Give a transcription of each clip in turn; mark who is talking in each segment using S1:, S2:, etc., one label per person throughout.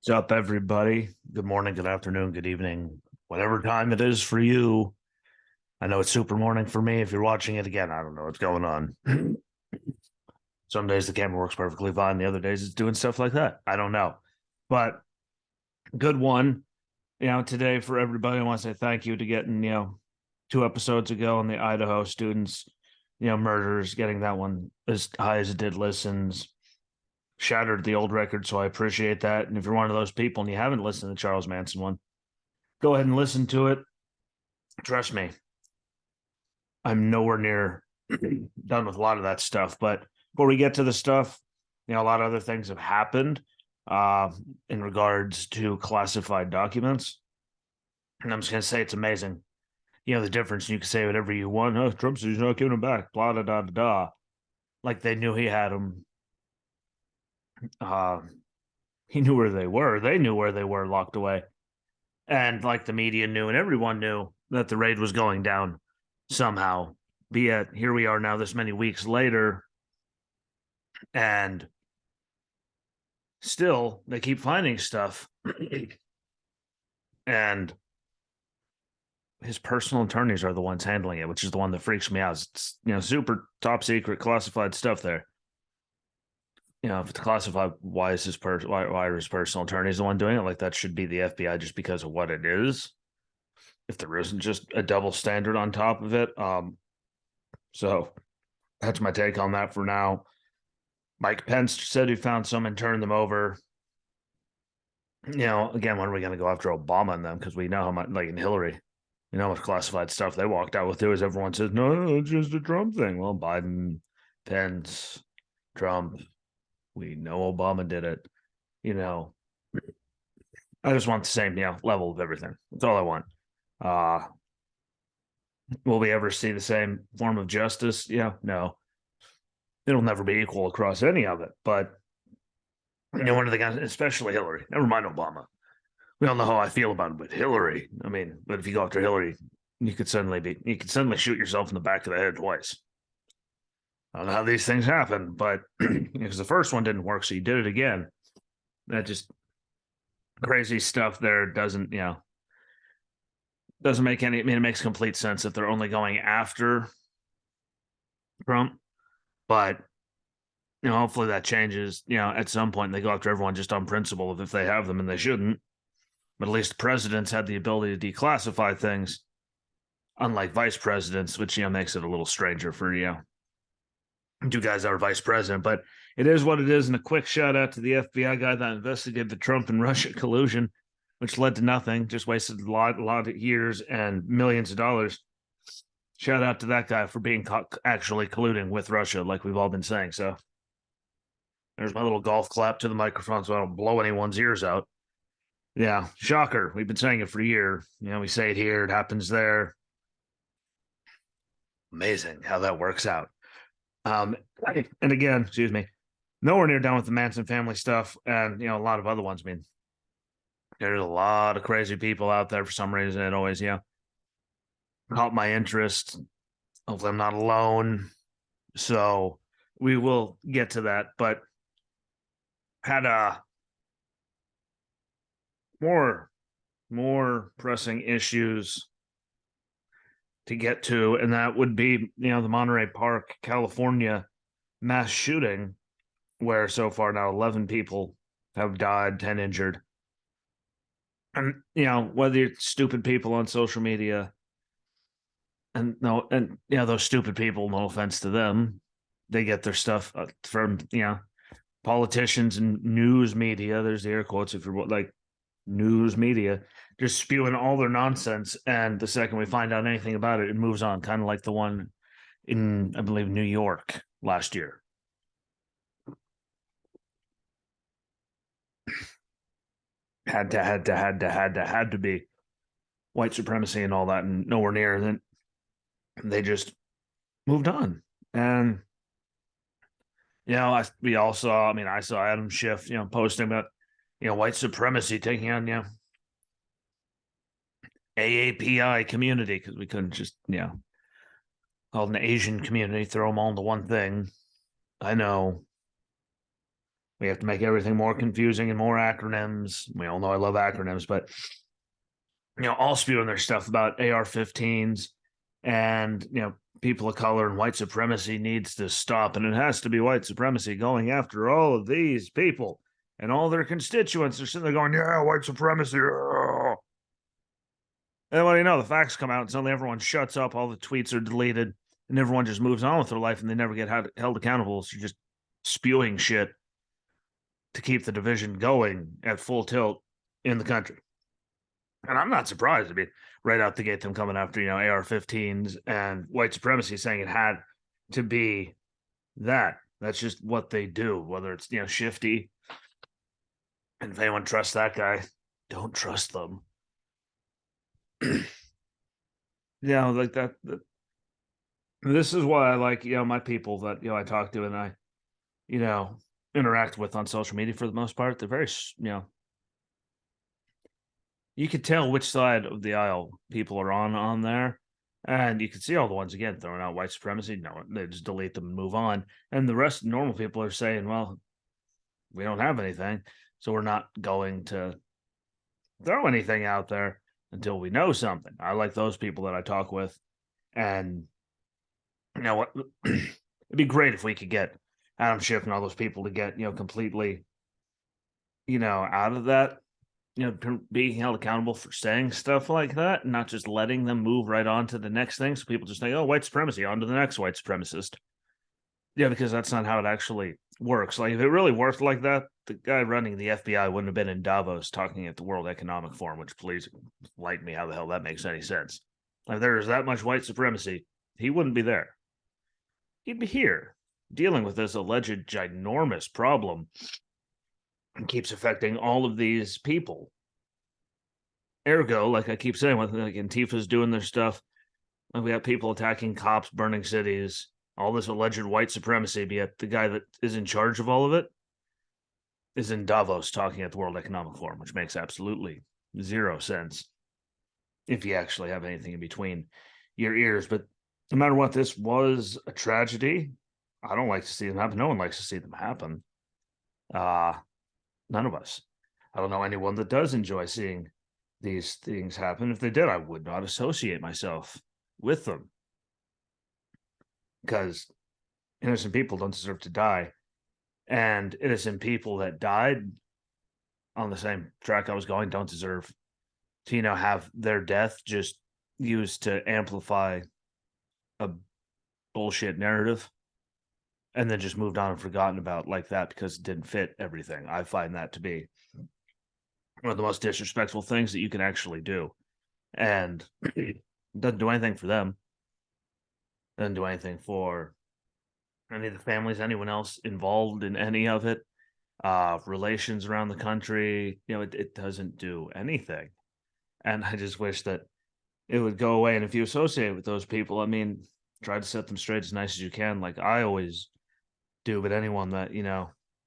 S1: What's up, everybody? Good morning, good afternoon, good evening, whatever time it is for you. I know it's super morning for me. If you're watching it again, I don't know what's going on. Some days the camera works perfectly fine. The other days it's doing stuff like that. I don't know. But good one. Today for everybody, I want to say thank you to getting, 2 episodes ago on the Idaho students, murders, getting that one as high as it did listens. Shattered the old record, so I appreciate that. And if you're one of those people and you haven't listened to the Charles Manson one, go ahead and listen to it. Trust me, I'm nowhere near done with a lot of that stuff. But before we get to the stuff, a lot of other things have happened uh, in regards to classified documents. And I'm just going to say it's amazing. The difference. You can say whatever you want. Oh, Trump says he's not giving them back. Blah, da, da, da, da. Like they knew he had them. Uh, he knew where they were. They knew where they were locked away. And like the media knew and everyone knew that the raid was going down somehow. But yet here we are now, this many weeks later, and still they keep finding stuff. And his personal attorneys are the ones handling it, which is the one that freaks me out. It's super top secret classified stuff there. If it's classified, why is why are his personal attorneys the one doing it? Like that should be the FBI just because of what it is. If there isn't just a double standard on top of it. So that's my take on that for now. Mike Pence said he found some and turned them over. Again, when are we going to go after Obama and them? Because we know how much, like in Hillary, how much classified stuff they walked out with too. As everyone says, no, it's just a Trump thing. Well, Biden, Pence, Trump, we know Obama did it. I just want the same, level of everything. That's all I want. Will we ever see the same form of justice? Yeah, no. It'll never be equal across any of it. But one of the guys, especially Hillary, never mind Obama. We all know how I feel about it with Hillary. I mean, but if you go after Hillary, you could suddenly shoot yourself in the back of the head twice. I don't know how these things happen, but because the first one didn't work, so you did it again. That just crazy stuff there doesn't make any. I mean, it makes complete sense if they're only going after Trump, but hopefully that changes. At some point they go after everyone just on principle if they have them, and they shouldn't. But at least presidents had the ability to declassify things, unlike vice presidents, which makes it a little stranger for two guys that are vice president. But it is what it is. And a quick shout out to the FBI guy that investigated the Trump and Russia collusion, which led to nothing, just wasted a lot of years and millions of dollars. Shout out to that guy for being actually colluding with Russia, like we've all been saying. So there's my little golf clap to the microphone so I don't blow anyone's ears out. Yeah, shocker. We've been saying it for a year. We say it here, it happens there. Amazing how that works out. And again, excuse me, nowhere near done with the Manson family stuff and, a lot of other ones. I mean, there's a lot of crazy people out there for some reason. It always, caught my interest. Hopefully I'm not alone. So we will get to that, but had more pressing issues to get to, and that would be, the Monterey Park, California mass shooting, where so far now 11 people have died, 10 injured. And, whether it's stupid people on social media, those stupid people, no offense to them, they get their stuff from, politicians and news media. There's the air quotes if you're like news media, just spewing all their nonsense. And the second we find out anything about it, it moves on, kind of like the one in, I believe, New York last year. Had to be white supremacy and all that, and nowhere near. Then they just moved on. And we all saw. I mean, I saw Adam Schiff, posting about white supremacy taking on AAPI community, because we couldn't just call an Asian community, throw them all into one thing. I know. We have to make everything more confusing and more acronyms. We all know I love acronyms, but all spewing their stuff about AR-15s and people of color and white supremacy needs to stop, and it has to be white supremacy going after all of these people and all their constituents are sitting there going, yeah, white supremacy. And what do you know? The facts come out and suddenly everyone shuts up, all the tweets are deleted, and everyone just moves on with their life and they never get held accountable. So you're just spewing shit to keep the division going at full tilt in the country. And I'm not surprised. I mean, right out the gate, them coming after, AR-15s and white supremacy, saying it had to be that. That's just what they do, whether it's, Shifty. And if anyone trusts that guy, don't trust them. Like that. This is why I like, my people that, I talk to and I, interact with on social media for the most part. They're very, you could tell which side of the aisle people are on there. And you can see all the ones, again, throwing out white supremacy. No, they just delete them and move on. And the rest of normal people are saying, well, we don't have anything, so we're not going to throw anything out there until we know something. I like those people that I talk with. And you know what? It'd be great if we could get Adam Schiff and all those people to get, completely, out of that, being held accountable for saying stuff like that, and not just letting them move right on to the next thing. So people just think, oh, white supremacy, on to the next white supremacist. Yeah, because that's not how it actually works. Like, if it really worked like that, the guy running the FBI wouldn't have been in Davos talking at the World Economic Forum, which, please light me how the hell that makes any sense. If there's that much white supremacy, he wouldn't be there. He'd be here dealing with this alleged ginormous problem and keeps affecting all of these people. Ergo, like I keep saying, like Antifa's doing their stuff, like we got people attacking cops, burning cities, all this alleged white supremacy, but yet the guy that is in charge of all of it is in Davos talking at the World Economic Forum, which makes absolutely zero sense if you actually have anything in between your ears. But no matter what, this was a tragedy. I don't like to see them happen. No one likes to see them happen. None of us. I don't know anyone that does enjoy seeing these things happen. If they did, I would not associate myself with them, because innocent people don't deserve to die, and innocent people that died on the same track I was going don't deserve to, have their death just used to amplify a bullshit narrative and then just moved on and forgotten about like that because it didn't fit everything. I find that to be one of the most disrespectful things that you can actually do. And it doesn't do anything for them. Doesn't do anything for any of the families, anyone else involved in any of it. Relations around the country, it doesn't do anything. And I just wish that it would go away. And if you associate with those people, I mean, try to set them straight as nice as you can, like I always do. But anyone that,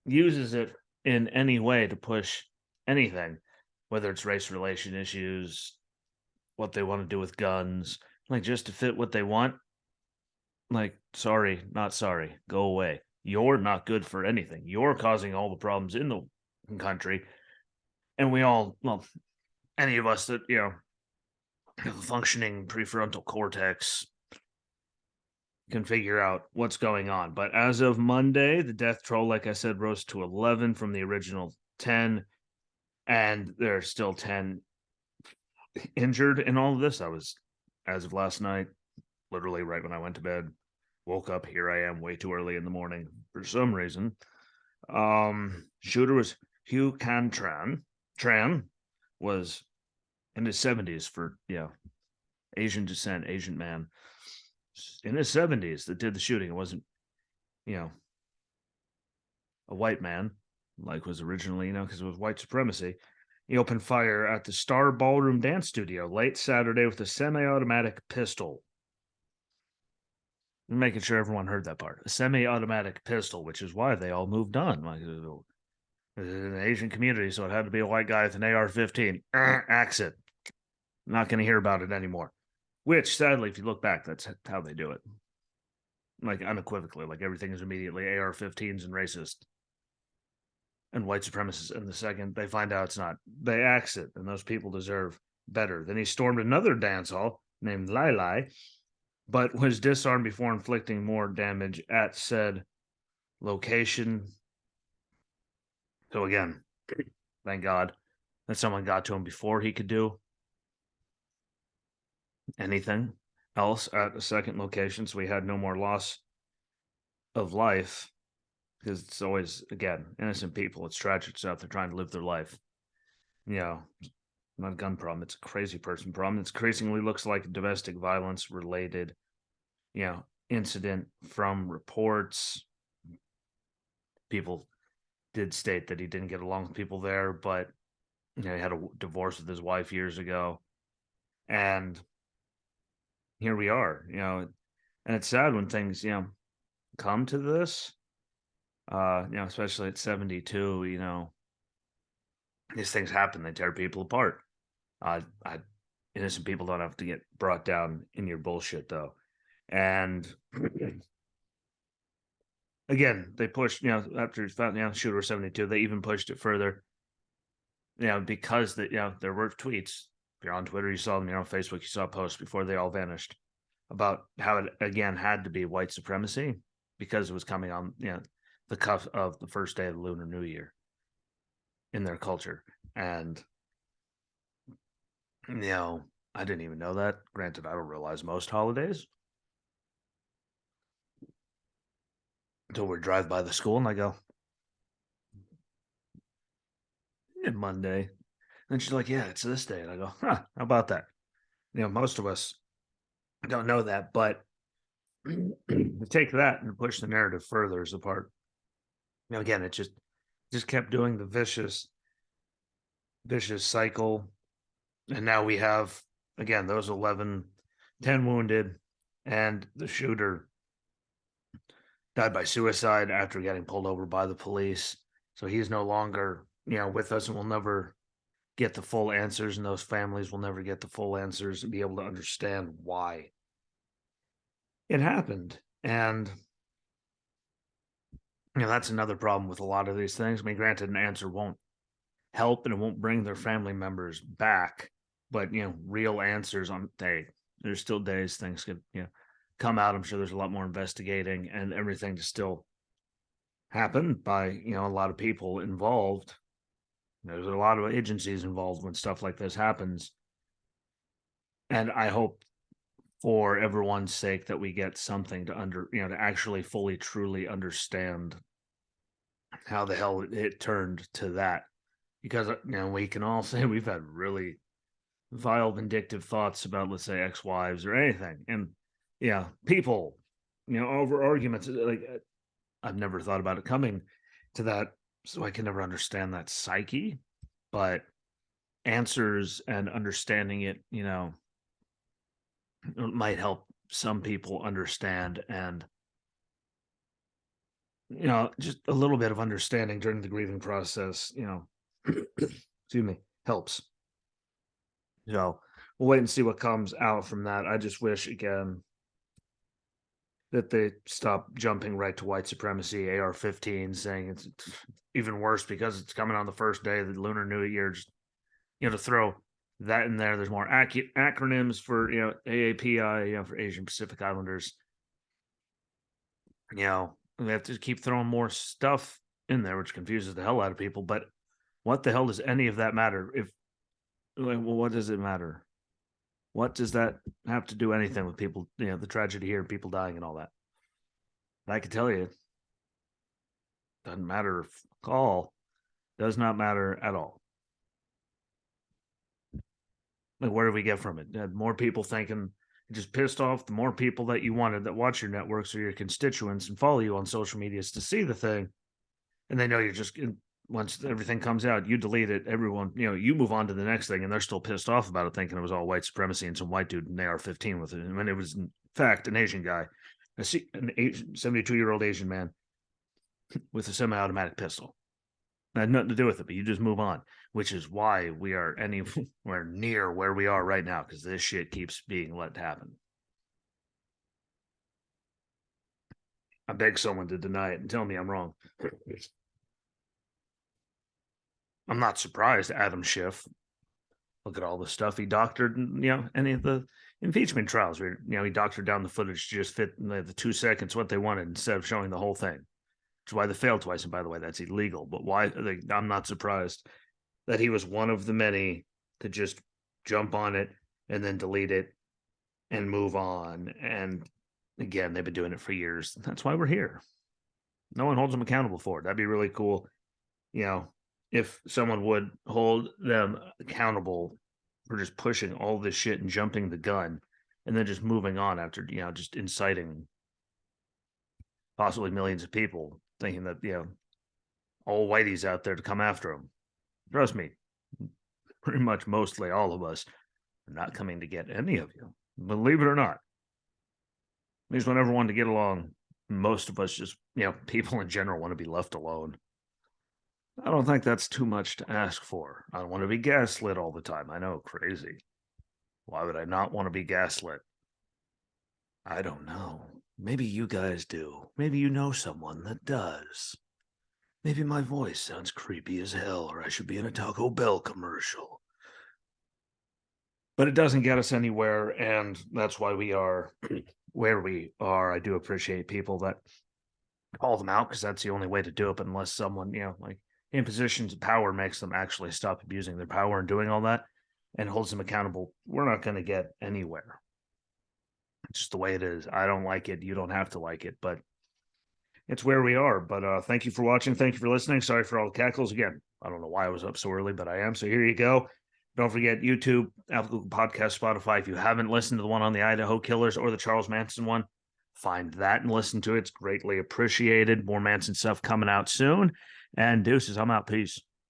S1: uses it in any way to push anything, whether it's race relation issues, what they want to do with guns, like just to fit what they want, like, sorry, not sorry, go away. You're not good for anything. You're causing all the problems in the country. And we all, well, any of us that, have a functioning prefrontal cortex can figure out what's going on. But as of Monday, the death toll, like I said, rose to 11 from the original 10. And there are still 10 injured in all of this. I was, as of last night, literally right when I went to bed, woke up, here I am way too early in the morning for some reason. Shooter was Hugh Cantran. Tran was in his 70s for, Asian descent, Asian man. In his 70s that did the shooting. It wasn't, a white man, like was originally, because it was white supremacy. He opened fire at the Star Ballroom Dance Studio late Saturday with a semi-automatic pistol. I'm making sure everyone heard that part. A semi-automatic pistol, which is why they all moved on. Like, it was an Asian community, so it had to be a white guy with an AR-15. Axe it. Not going to hear about it anymore. Which, sadly, if you look back, that's how they do it. Like, unequivocally. Like, everything is immediately AR-15s and racist. and white supremacists. And the second they find out it's not, they axe it, and those people deserve better. Then he stormed another dance hall named Lai Lai, but was disarmed before inflicting more damage at said location. So again, thank God that someone got to him before he could do anything else at a second location. So we had no more loss of life, because it's always, again, innocent people. It's tragic stuff. They're trying to live their life. Not a gun problem. It's a crazy person problem. It increasingly looks like a domestic violence related, incident from reports. People did state that he didn't get along with people there, but he had a divorce with his wife years ago, and here we are. And it's sad when things come to this. Especially at 72. These things happen. They tear people apart. Innocent people don't have to get brought down in your bullshit, though. And again, they pushed, after he found, shooter was 72, they even pushed it further, because there were tweets. If you're on Twitter, you saw them, on Facebook, you saw posts before they all vanished about how it, again, had to be white supremacy because it was coming on, the cuff of the first day of the Lunar New Year in their culture. And, I didn't even know that. Granted, I don't realize most holidays until we drive by the school and I go, Monday. And she's like, yeah, it's this day. And I go, how about that? Most of us don't know that, but to take that and push the narrative further is the part. Again, it just kept doing the vicious cycle. And now we have, again, those 10 wounded, and the shooter died by suicide after getting pulled over by the police. So he's no longer, with us, and we'll never get the full answers, and those families will never get the full answers and be able to understand why it happened. And that's another problem with a lot of these things. I mean, granted, an answer won't help and it won't bring their family members back, but real answers on there's still days things could come out. I'm sure there's a lot more investigating and everything to still happen by a lot of people involved. There's a lot of agencies involved when stuff like this happens, and I hope for everyone's sake that we get something to actually fully truly understand how the hell it turned to that, because we can all say we've had really vile vindictive thoughts about, let's say, ex-wives or anything, and people over arguments. Like, I've never thought about it coming to that, so I can never understand that psyche, but answers and understanding it might help some people understand, and just a little bit of understanding during the grieving process excuse me, helps. We'll wait and see what comes out from that. I just wish, again, that they stop jumping right to white supremacy, AR-15, saying it's even worse because it's coming on the first day of the Lunar New Year. Just, to throw that in there. There's more acronyms for, AAPI, for Asian Pacific Islanders. They have to keep throwing more stuff in there, which confuses the hell out of people. But what the hell does any of that matter? What does it matter? What does that have to do anything with people, the tragedy here, people dying and all that? And I can tell you, doesn't matter if all, does not matter at all. Like, where do we get from it? More people thinking, just pissed off the more people that you wanted that watch your networks or your constituents and follow you on social medias to see the thing. And they know you're just, once everything comes out, you delete it. Everyone, you move on to the next thing, and they're still pissed off about it, thinking it was all white supremacy and some white dude in AR-15 with it. And when it was, in fact, an Asian guy, an 72-year-old Asian man with a semi-automatic pistol. It had nothing to do with it, but you just move on, which is why we are anywhere near where we are right now, because this shit keeps being let happen. I beg someone to deny it and tell me I'm wrong. I'm not surprised. Adam Schiff, look at all the stuff he doctored, any of the impeachment trials where, he doctored down the footage to just fit the 2 seconds what they wanted instead of showing the whole thing. Which is why they failed twice. And by the way, that's illegal. But why? I'm not surprised that he was one of the many to just jump on it and then delete it and move on. And again, they've been doing it for years. That's why we're here. No one holds them accountable for it. That'd be really cool. If someone would hold them accountable for just pushing all this shit and jumping the gun and then just moving on after, just inciting possibly millions of people thinking that, all whitey's out there to come after them. Trust me, pretty much mostly all of us are not coming to get any of you. Believe it or not. We just want everyone to get along. Most of us just, people in general want to be left alone. I don't think that's too much to ask for. I don't want to be gaslit all the time. I know, crazy. Why would I not want to be gaslit? I don't know. Maybe you guys do. Maybe you know someone that does. Maybe my voice sounds creepy as hell, or I should be in a Taco Bell commercial. But it doesn't get us anywhere, and that's why we are where we are. I do appreciate people that call them out, because that's the only way to do it. But unless someone, like in positions of power makes them actually stop abusing their power and doing all that and holds them accountable, we're not going to get anywhere. It's just the way it is. I don't like it. You don't have to like it, but it's where we are. But thank you for watching. Thank you for listening. Sorry for all the cackles. Again, I don't know why I was up so early, but I am. So here you go. Don't forget YouTube, Apple Podcast, Spotify. If you haven't listened to the one on the Idaho Killers or the Charles Manson one, find that and listen to it. It's greatly appreciated. More Manson stuff coming out soon. And deuces, I'm out. Peace.